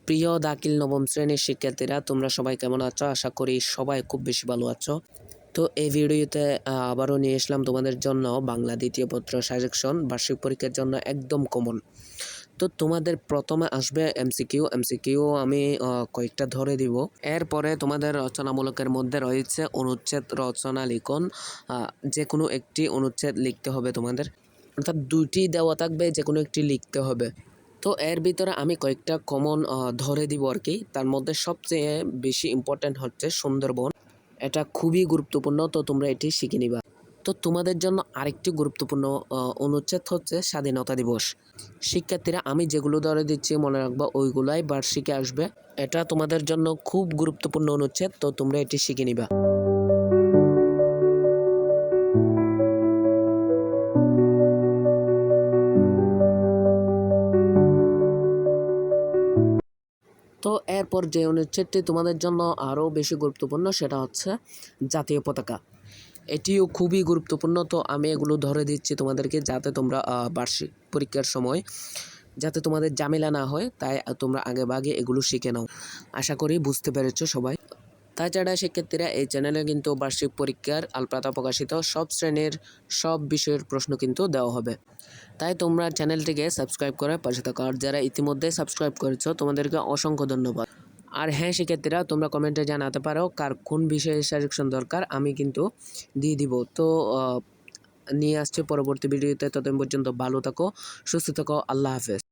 প্রিয় দাখিল নবম শ্রেণীর শিক্ষার্থীরা, তোমরা সবাই কেমন আছো? আশা করি সবাই খুব বেশি ভালো আছো। তো এই ভিডিওতে আবারও নিয়ে আসলাম তোমাদের জন্য বাংলা দ্বিতীয় পত্র সাজেকশন বার্ষিক পরীক্ষার জন্য একদম কমন। তো তোমাদের প্রথমে আসবে এমসিকিউ আমি কয়েকটা ধরে দিব। এরপরে তোমাদের রচনামূলকের মধ্যে রয়েছে অনুচ্ছেদ রচনা লিখন। যে কোনো একটি অনুচ্ছেদ লিখতে হবে তোমাদের, অর্থাৎ দুইটি দেওয়া থাকবে, যে কোনো একটি লিখতে হবে। তো এর ভিতরে আমি কয়েকটা কমন ধরে দিব আর কি। তার মধ্যে সবচেয়ে বেশি ইম্পর্ট্যান্ট হচ্ছে সুন্দরবন। এটা খুবই গুরুত্বপূর্ণ, তো তোমরা এটি শিখে নিবা। তো তোমাদের জন্য আরেকটি গুরুত্বপূর্ণ অনুচ্ছেদ হচ্ছে স্বাধীনতা দিবস। শিক্ষার্থীরা, আমি যেগুলো ধরে দিচ্ছি মনে রাখবা, ওইগুলাই বার্ষিকে আসবে। এটা তোমাদের জন্য খুব গুরুত্বপূর্ণ অনুচ্ছেদ, তো তোমরা এটি শিখে নিবা। তো এরপর যে অনুচ্ছেদটি তোমাদের জন্য আরও বেশি গুরুত্বপূর্ণ, সেটা হচ্ছে জাতীয় পতাকা। এটিও খুবই গুরুত্বপূর্ণ, তো আমি এগুলো ধরে দিচ্ছি তোমাদেরকে, যাতে তোমরা বার্ষিক পরীক্ষার সময় যাতে তোমাদের ঝামেলা না হয়, তাই তোমরা আগেভাগে এগুলো শিখে নাও। আশা করি বুঝতে পেরেছো সবাই। তাছাড়া শিক্ষার্থীরা, এই চ্যানেলে কিন্তু বার্ষিক পরীক্ষার আলপাতা প্রকাশিত সব শ্রেণীর সব বিষয়ের প্রশ্ন কিন্তু দেওয়া হবে। তাই তোমরা চ্যানেলটিকে সাবস্ক্রাইব করে পাশে থাকো। আর যারা ইতিমধ্যে সাবস্ক্রাইব করেছো, তোমাদেরকে অসংখ্য ধন্যবাদ। আর হ্যাঁ শিক্ষার্থীরা, তোমরা কমেন্টে জানাতে পারো কার কোন বিষয়ে সাজেশন দরকার, আমি কিন্তু দিয়ে দিব। তো নিয়ে আসছে পরবর্তী ভিডিওতে। ততদিন পর্যন্ত ভালো থাকো, সুস্থ থাকো। আল্লাহ হাফেজ।